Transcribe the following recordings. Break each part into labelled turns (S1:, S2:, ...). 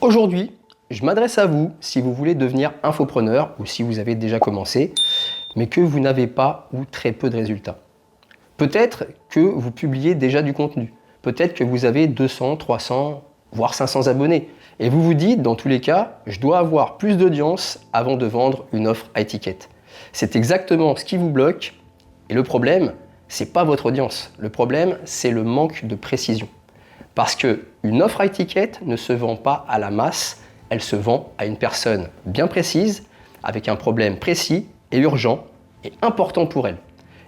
S1: Aujourd'hui, je m'adresse à vous si vous voulez devenir infopreneur ou si vous avez déjà commencé, mais que vous n'avez pas ou très peu de résultats. Peut-être que vous publiez déjà du contenu. Peut-être que vous avez 200, 300, voire 500 abonnés. Et vous vous dites, dans tous les cas, je dois avoir plus d'audience avant de vendre une offre à étiquette. C'est exactement ce qui vous bloque. Et le problème, c'est pas votre audience. Le problème, c'est le manque de précision. Parce qu'une offre à étiquette ne se vend pas à la masse, elle se vend à une personne bien précise, avec un problème précis et urgent et important pour elle.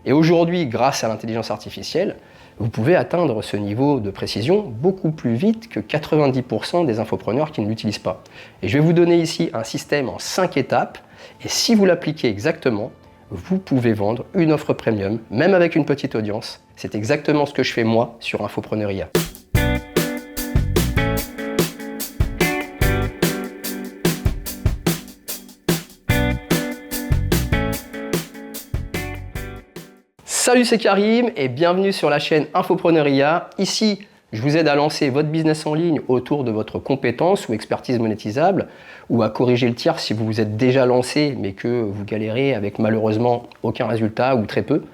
S1: Et aujourd'hui, grâce à l'intelligence artificielle, vous pouvez atteindre ce niveau de précision beaucoup plus vite que 90% des infopreneurs qui ne l'utilisent pas. Et je vais vous donner ici un système en 5 étapes, et si vous l'appliquez exactement, vous pouvez vendre une offre premium, même avec une petite audience. C'est exactement ce que je fais moi sur Infopreneuria. Salut, c'est Karim et bienvenue sur la chaîne Infopreneuria. Ici, je vous aide à lancer votre business en ligne autour de votre compétence ou expertise monétisable ou à corriger le tir si vous vous êtes déjà lancé mais que vous galérez avec malheureusement aucun résultat ou très peu.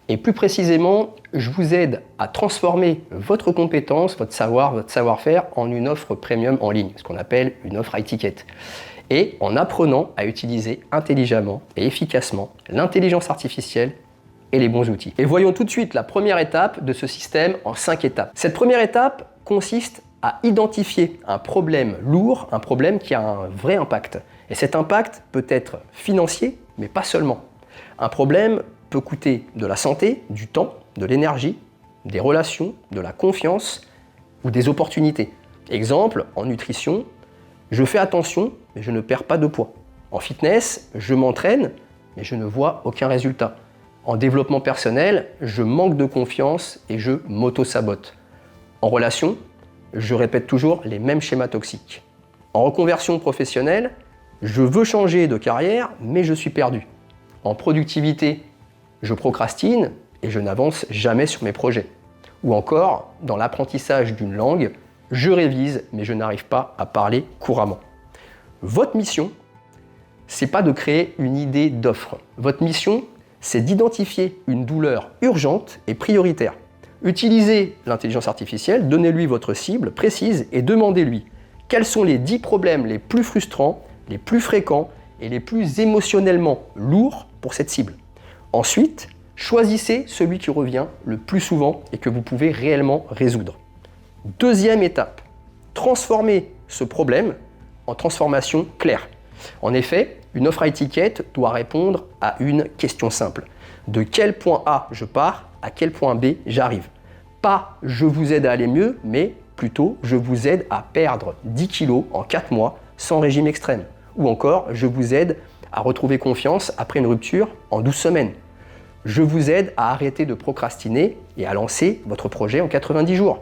S1: Et plus précisément, je vous aide à transformer votre compétence, votre savoir, votre savoir-faire en une offre premium en ligne, ce qu'on appelle une offre à étiquette. Et en apprenant à utiliser intelligemment et efficacement l'intelligence artificielle et les bons outils. Et voyons tout de suite la première étape de ce système en 5 étapes. Cette première étape consiste à identifier un problème lourd, un problème qui a un vrai impact. Et cet impact peut être financier, mais pas seulement. Un problème peut coûter de la santé, du temps, de l'énergie, des relations, de la confiance ou des opportunités. Exemple, en nutrition, je fais attention, mais je ne perds pas de poids. En fitness, je m'entraîne, mais je ne vois aucun résultat. En développement personnel, je manque de confiance et je m'auto-sabote. En relation, je répète toujours les mêmes schémas toxiques. En reconversion professionnelle, je veux changer de carrière, mais je suis perdu. En productivité, je procrastine et je n'avance jamais sur mes projets. Ou encore, dans l'apprentissage d'une langue, je révise, mais je n'arrive pas à parler couramment. Votre mission, c'est pas de créer une idée d'offre. Votre mission, c'est d'identifier une douleur urgente et prioritaire. Utilisez l'intelligence artificielle, donnez-lui votre cible précise et demandez-lui quels sont les 10 problèmes les plus frustrants, les plus fréquents et les plus émotionnellement lourds pour cette cible. Ensuite, choisissez celui qui revient le plus souvent et que vous pouvez réellement résoudre. Deuxième étape, transformez ce problème en transformation claire. En effet, une offre à étiquette doit répondre à une question simple. De quel point A je pars, à quel point B j'arrive. Pas je vous aide à aller mieux, mais plutôt je vous aide à perdre 10 kilos en 4 mois sans régime extrême. Ou encore, je vous aide à retrouver confiance après une rupture en 12 semaines. Je vous aide à arrêter de procrastiner et à lancer votre projet en 90 jours.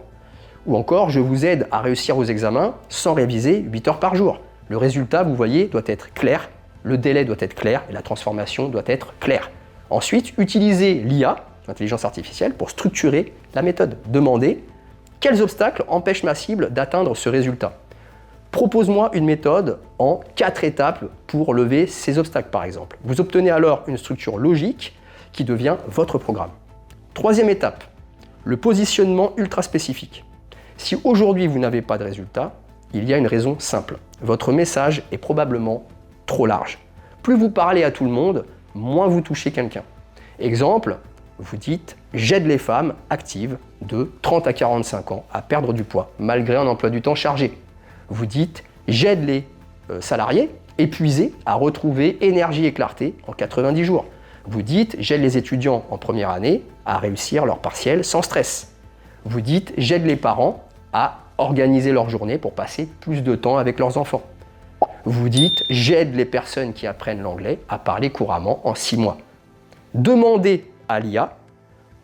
S1: Ou encore, je vous aide à réussir vos examens sans réviser 8 heures par jour. Le résultat, vous voyez, doit être clair, le délai doit être clair et la transformation doit être claire. Ensuite, utilisez l'IA, l'intelligence artificielle, pour structurer la méthode. Demandez quels obstacles empêchent ma cible d'atteindre ce résultat. Propose-moi une méthode en 4 étapes pour lever ces obstacles, par exemple. Vous obtenez alors une structure logique qui devient votre programme. Troisième étape, le positionnement ultra spécifique. Si aujourd'hui vous n'avez pas de résultat, il y a une raison simple. Votre message est probablement trop large. Plus vous parlez à tout le monde, moins vous touchez quelqu'un. Exemple, vous dites « J'aide les femmes actives de 30 à 45 ans à perdre du poids, malgré un emploi du temps chargé. » Vous dites « J'aide les salariés épuisés à retrouver énergie et clarté en 90 jours. » Vous dites « J'aide les étudiants en première année à réussir leur partiel sans stress. » Vous dites « J'aide les parents à organiser leur journée pour passer plus de temps avec leurs enfants. » Vous dites « J'aide les personnes qui apprennent l'anglais à parler couramment en 6 mois. » Demandez à l'IA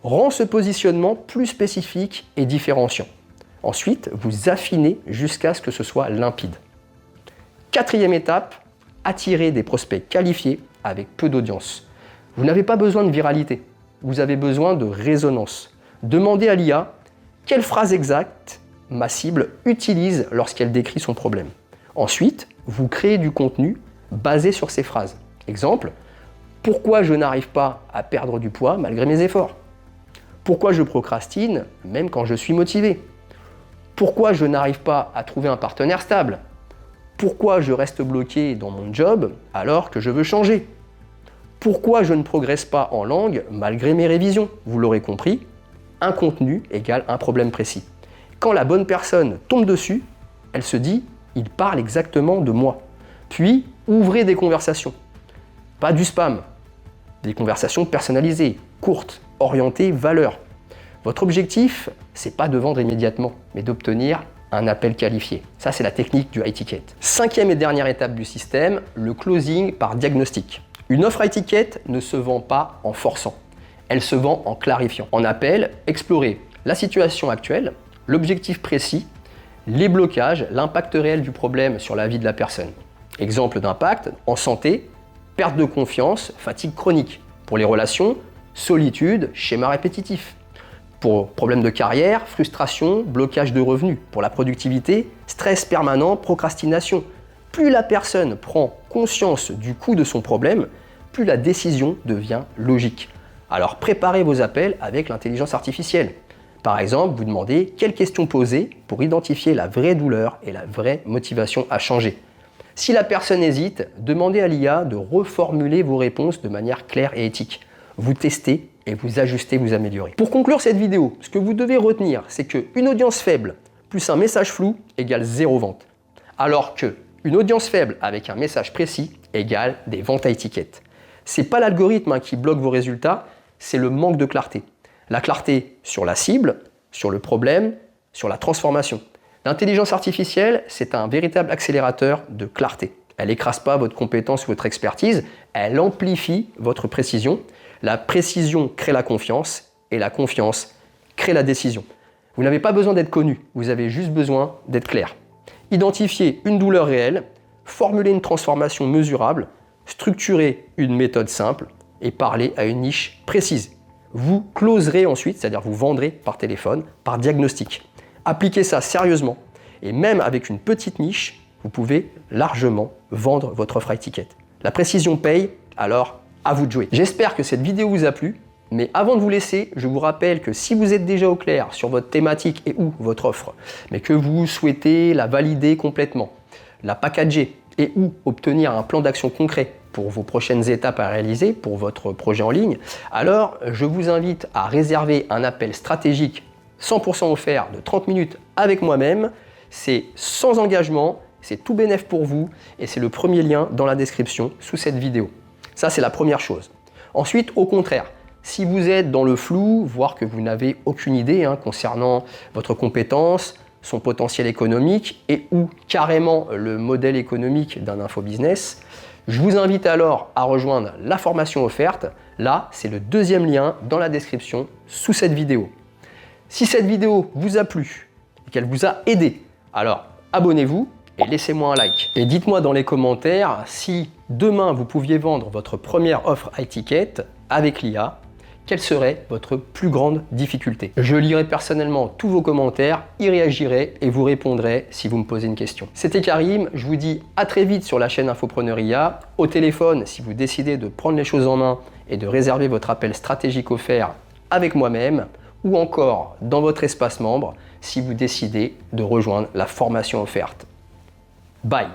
S1: rend ce positionnement plus spécifique et différenciant. Ensuite, vous affinez jusqu'à ce que ce soit limpide. Quatrième étape, attirer des prospects qualifiés avec peu d'audience. Vous n'avez pas besoin de viralité, vous avez besoin de résonance. Demandez à l'IA quelle phrase exacte ma cible utilise lorsqu'elle décrit son problème. Ensuite, vous créez du contenu basé sur ces phrases. Exemple, pourquoi je n'arrive pas à perdre du poids malgré mes efforts? Pourquoi je procrastine même quand je suis motivé? Pourquoi je n'arrive pas à trouver un partenaire stable? Pourquoi je reste bloqué dans mon job alors que je veux changer? Pourquoi je ne progresse pas en langue malgré mes révisions? Vous l'aurez compris, un contenu égale un problème précis. Quand la bonne personne tombe dessus, elle se dit « il parle exactement de moi ». Puis, ouvrez des conversations. Pas du spam, des conversations personnalisées, courtes, orientées valeur. Votre objectif, c'est pas de vendre immédiatement, mais d'obtenir un appel qualifié. Ça, c'est la technique du high ticket. Cinquième et dernière étape du système, le closing par diagnostic. Une offre high ticket ne se vend pas en forçant. Elle se vend en clarifiant. En appel, explorez la situation actuelle, l'objectif précis, les blocages, l'impact réel du problème sur la vie de la personne. Exemple d'impact, en santé, perte de confiance, fatigue chronique. Pour les relations, solitude, schéma répétitif. Pour problème de carrière, frustration, blocage de revenus. Pour la productivité, stress permanent, procrastination. Plus la personne prend conscience du coût de son problème, plus la décision devient logique. Alors préparez vos appels avec l'intelligence artificielle. Par exemple, vous demandez quelles questions poser pour identifier la vraie douleur et la vraie motivation à changer. Si la personne hésite, demandez à l'IA de reformuler vos réponses de manière claire et éthique. Vous testez et vous ajustez, vous améliorez. Pour conclure cette vidéo, ce que vous devez retenir, c'est qu'une audience faible plus un message flou égale 0 vente. Alors qu'une audience faible avec un message précis égale des ventes à étiquette. Ce n'est pas l'algorithme qui bloque vos résultats, c'est le manque de clarté. La clarté sur la cible, sur le problème, sur la transformation. L'intelligence artificielle, c'est un véritable accélérateur de clarté. Elle n'écrase pas votre compétence ou votre expertise, elle amplifie votre précision. La précision crée la confiance et la confiance crée la décision. Vous n'avez pas besoin d'être connu, vous avez juste besoin d'être clair. Identifiez une douleur réelle, formulez une transformation mesurable, structurez une méthode simple et parlez à une niche précise. Vous closerez ensuite, c'est-à-dire vous vendrez par téléphone, par diagnostic. Appliquez ça sérieusement et même avec une petite niche, vous pouvez largement vendre votre offre high ticket. La précision paye, alors à vous de jouer. J'espère que cette vidéo vous a plu, mais avant de vous laisser, je vous rappelle que si vous êtes déjà au clair sur votre thématique et ou votre offre, mais que vous souhaitez la valider complètement, la packager et ou obtenir un plan d'action concret pour vos prochaines étapes à réaliser pour votre projet en ligne, alors je vous invite à réserver un appel stratégique 100% offert de 30 minutes avec moi-même. C'est sans engagement, c'est tout bénef pour vous et c'est le premier lien dans la description sous cette vidéo. Ça, c'est la première chose. Ensuite, au contraire, si vous êtes dans le flou, voire que vous n'avez aucune idée concernant votre compétence, son potentiel économique et ou carrément le modèle économique d'un infobusiness, je vous invite alors à rejoindre la formation offerte. Là, c'est le deuxième lien dans la description sous cette vidéo. Si cette vidéo vous a plu et qu'elle vous a aidé, alors abonnez-vous et laissez-moi un like. Et dites-moi dans les commentaires si demain vous pouviez vendre votre première offre high ticket avec l'IA, quelle serait votre plus grande difficulté? Je lirai personnellement tous vos commentaires, y réagirai et vous répondrai si vous me posez une question. C'était Karim, je vous dis à très vite sur la chaîne Infopreneur IA. Au téléphone, si vous décidez de prendre les choses en main et de réserver votre appel stratégique offert avec moi-même, ou encore dans votre espace membre si vous décidez de rejoindre la formation offerte. Bye!